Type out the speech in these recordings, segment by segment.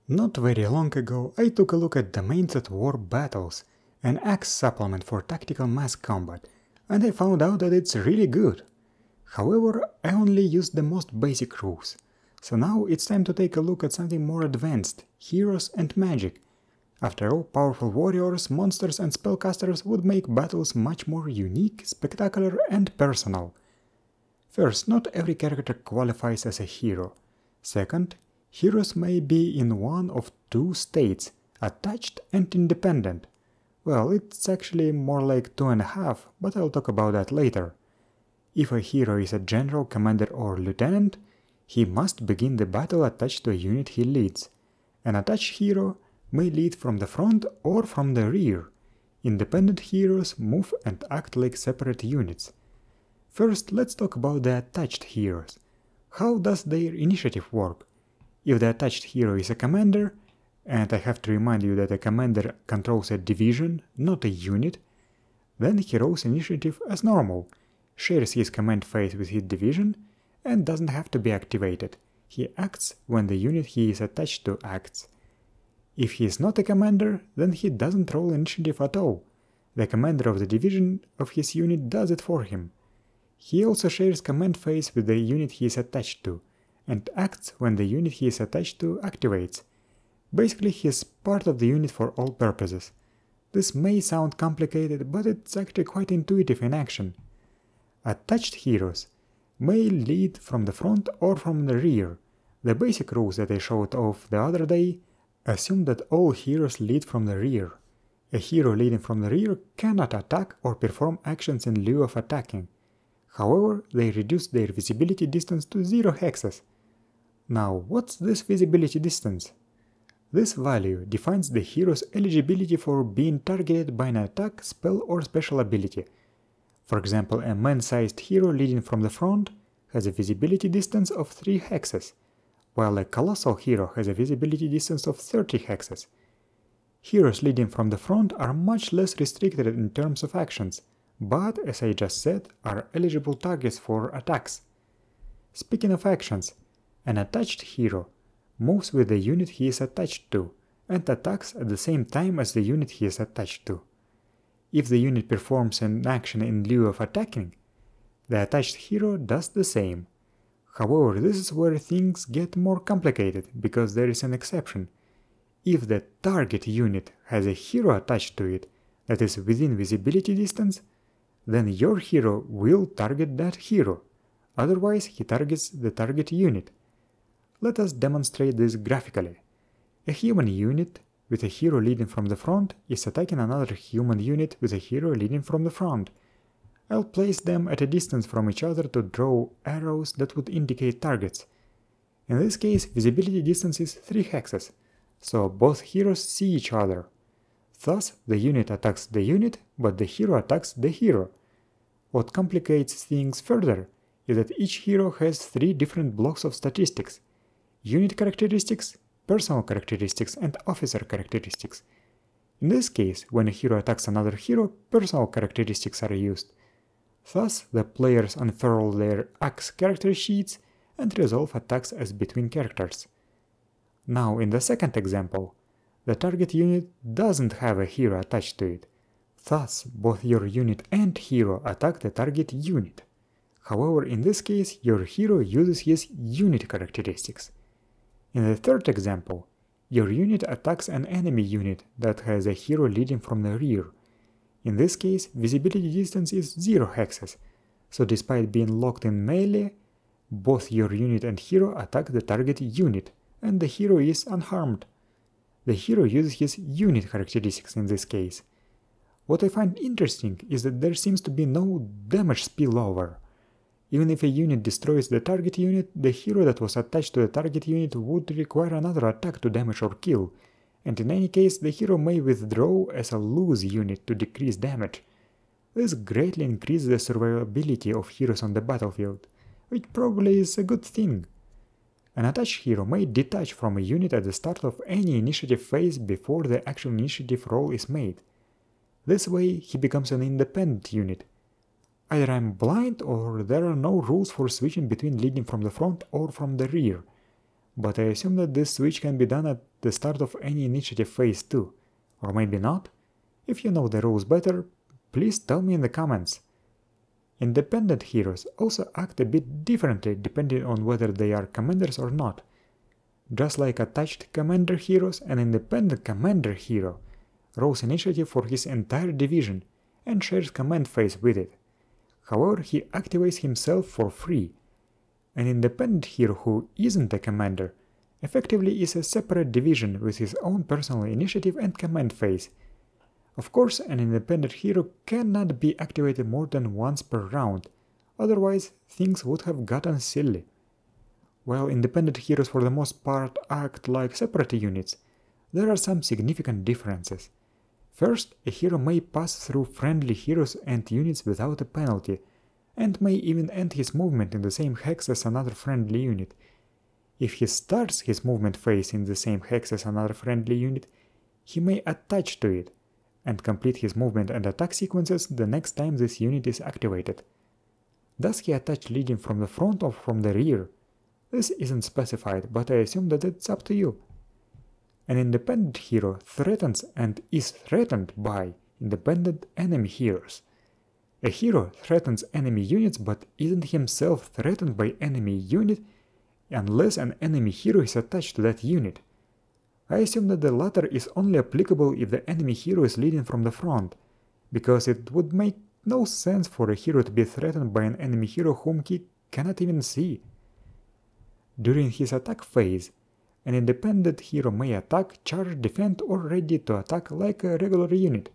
Not very long ago I took a look at Domains at War Battles, an ACKS supplement for tactical mass combat, and I found out that it's really good. However, I only used the most basic rules, so now it's time to take a look at something more advanced, heroes and magic. After all, powerful warriors, monsters and spellcasters would make battles much more unique, spectacular and personal. First, not every character qualifies as a hero. Second, heroes may be in one of two states, attached and independent. Well, it's actually more like 2.5, but I'll talk about that later. If a hero is a general, commander or lieutenant, he must begin the battle attached to a unit he leads. An attached hero may lead from the front or from the rear. Independent heroes move and act like separate units. First, let's talk about the attached heroes. How does their initiative work? If the attached hero is a commander, and I have to remind you that a commander controls a division, not a unit, then he rolls initiative as normal, shares his command phase with his division, and doesn't have to be activated. He acts when the unit he is attached to acts. If he is not a commander, then he doesn't roll initiative at all. The commander of the division of his unit does it for him. He also shares command phase with the unit he is attached to, and acts when the unit he is attached to activates. Basically, he is part of the unit for all purposes. This may sound complicated, but it's actually quite intuitive in action. Attached heroes may lead from the front or from the rear. The basic rules that I showed off the other day assume that all heroes lead from the rear. A hero leading from the rear cannot attack or perform actions in lieu of attacking. However, they reduce their visibility distance to 0 hexes. Now, what's this visibility distance? This value defines the hero's eligibility for being targeted by an attack, spell or special ability. For example, a man-sized hero leading from the front has a visibility distance of 3 hexes, while a colossal hero has a visibility distance of 30 hexes. Heroes leading from the front are much less restricted in terms of actions, but, as I just said, are eligible targets for attacks. Speaking of actions, an attached hero moves with the unit he is attached to, and attacks at the same time as the unit he is attached to. If the unit performs an action in lieu of attacking, the attached hero does the same. However, this is where things get more complicated, because there is an exception. If the target unit has a hero attached to it that is within visibility distance, then your hero will target that hero, otherwise he targets the target unit. Let us demonstrate this graphically. A human unit with a hero leading from the front is attacking another human unit with a hero leading from the front. I'll place them at a distance from each other to draw arrows that would indicate targets. In this case, visibility distance is 3 hexes, so both heroes see each other. Thus, the unit attacks the unit, but the hero attacks the hero. What complicates things further is that each hero has 3 different blocks of statistics: unit characteristics, personal characteristics, and officer characteristics. In this case, when a hero attacks another hero, personal characteristics are used. Thus, the players unfurl their ACKS character sheets and resolve attacks as between characters. Now, in the second example, the target unit doesn't have a hero attached to it. Thus, both your unit and hero attack the target unit. However, in this case, your hero uses his unit characteristics. In the third example, your unit attacks an enemy unit that has a hero leading from the rear. In this case, visibility distance is 0 hexes, so despite being locked in melee, both your unit and hero attack the target unit, and the hero is unharmed. The hero uses his unit characteristics in this case. What I find interesting is that there seems to be no damage spillover. Even if a unit destroys the target unit, the hero that was attached to the target unit would require another attack to damage or kill, and in any case the hero may withdraw as a loose unit to decrease damage. This greatly increases the survivability of heroes on the battlefield, which probably is a good thing. An attached hero may detach from a unit at the start of any initiative phase before the actual initiative roll is made. This way he becomes an independent unit. Either I'm blind or there are no rules for switching between leading from the front or from the rear, but I assume that this switch can be done at the start of any initiative phase too, or maybe not? If you know the rules better, please tell me in the comments. Independent heroes also act a bit differently depending on whether they are commanders or not. Just like attached commander heroes, an independent commander hero rolls initiative for his entire division and shares command phase with it. However, he activates himself for free. An independent hero who isn't a commander effectively is a separate division with his own personal initiative and command phase. Of course, an independent hero cannot be activated more than once per round, otherwise things would have gotten silly. While independent heroes for the most part act like separate units, there are some significant differences. First, a hero may pass through friendly heroes and units without a penalty, and may even end his movement in the same hex as another friendly unit. If he starts his movement phase in the same hex as another friendly unit, he may attach to it, and complete his movement and attack sequences the next time this unit is activated. Does he attach leading from the front or from the rear? This isn't specified, but I assume that it's up to you. An independent hero threatens and is threatened by independent enemy heroes. A hero threatens enemy units but isn't himself threatened by enemy unit unless an enemy hero is attached to that unit. I assume that the latter is only applicable if the enemy hero is leading from the front, because it would make no sense for a hero to be threatened by an enemy hero whom he cannot even see. During his attack phase, an independent hero may attack, charge, defend, or ready to attack like a regular unit.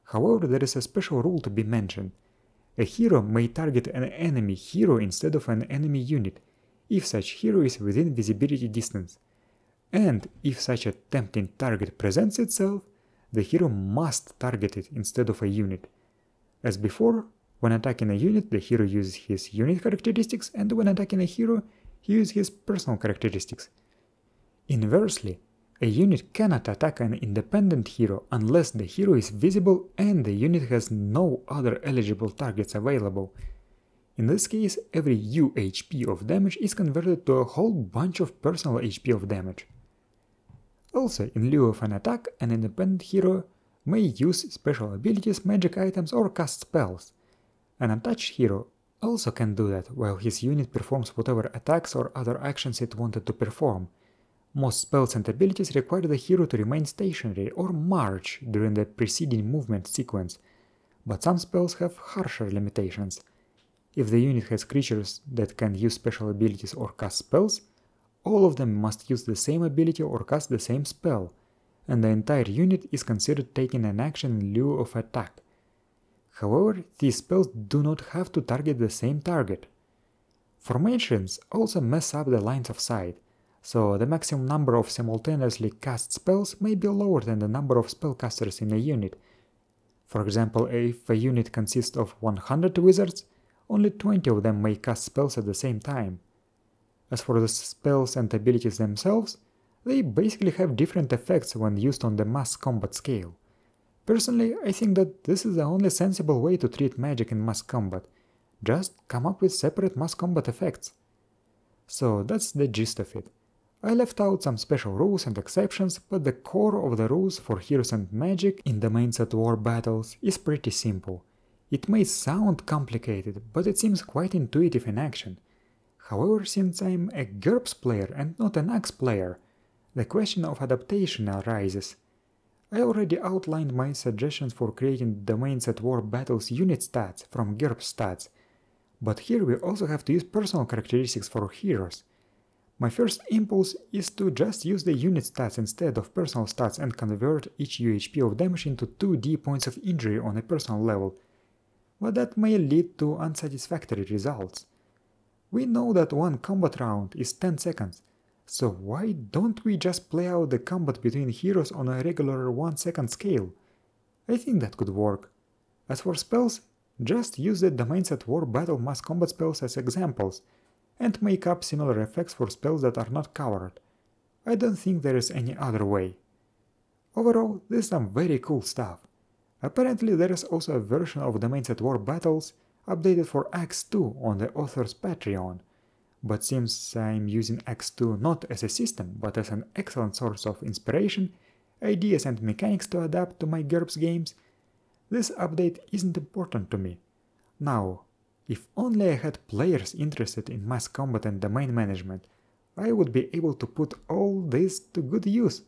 However, there is a special rule to be mentioned. A hero may target an enemy hero instead of an enemy unit, if such hero is within visibility distance. And if such a tempting target presents itself, the hero must target it instead of a unit. As before, when attacking a unit, the hero uses his unit characteristics, and when attacking a hero, he uses his personal characteristics. Inversely, a unit cannot attack an independent hero unless the hero is visible and the unit has no other eligible targets available. In this case, every U HP of damage is converted to a whole bunch of personal HP of damage. Also, in lieu of an attack, an independent hero may use special abilities, magic items, or cast spells. An attached hero also can do that while his unit performs whatever attacks or other actions it wanted to perform. Most spells and abilities require the hero to remain stationary or march during the preceding movement sequence, but some spells have harsher limitations. If the unit has creatures that can use special abilities or cast spells, all of them must use the same ability or cast the same spell, and the entire unit is considered taking an action in lieu of attack. However, these spells do not have to target the same target. Formations also mess up the lines of sight, so the maximum number of simultaneously cast spells may be lower than the number of spellcasters in a unit. For example, if a unit consists of 100 wizards, only 20 of them may cast spells at the same time. As for the spells and abilities themselves, they basically have different effects when used on the mass combat scale. Personally, I think that this is the only sensible way to treat magic in mass combat. Just come up with separate mass combat effects. So that's the gist of it. I left out some special rules and exceptions, but the core of the rules for heroes and magic in domains at war battles is pretty simple. It may sound complicated, but it seems quite intuitive in action. However, since I'm a GURPS player and not an ACKS player, the question of adaptation arises. I already outlined my suggestions for creating domains at war battles unit stats from GURPS stats, but here we also have to use personal characteristics for heroes. My first impulse is to just use the unit stats instead of personal stats and convert each UHP of damage into 2d points of injury on a personal level, but that may lead to unsatisfactory results. We know that one combat round is 10 seconds, so why don't we just play out the combat between heroes on a regular 1 second scale? I think that could work. As for spells, just use the domains at war battle mass combat spells as examples, and make up similar effects for spells that are not covered. I don't think there is any other way. Overall, this is some very cool stuff. Apparently there is also a version of Domains at War Battles updated for ACKS 2 on the author's Patreon, but since I'm using ACKS2 not as a system but as an excellent source of inspiration, ideas and mechanics to adapt to my GURPS games, this update isn't important to me. Now, if only I had players interested in mass combat and domain management, I would be able to put all this to good use.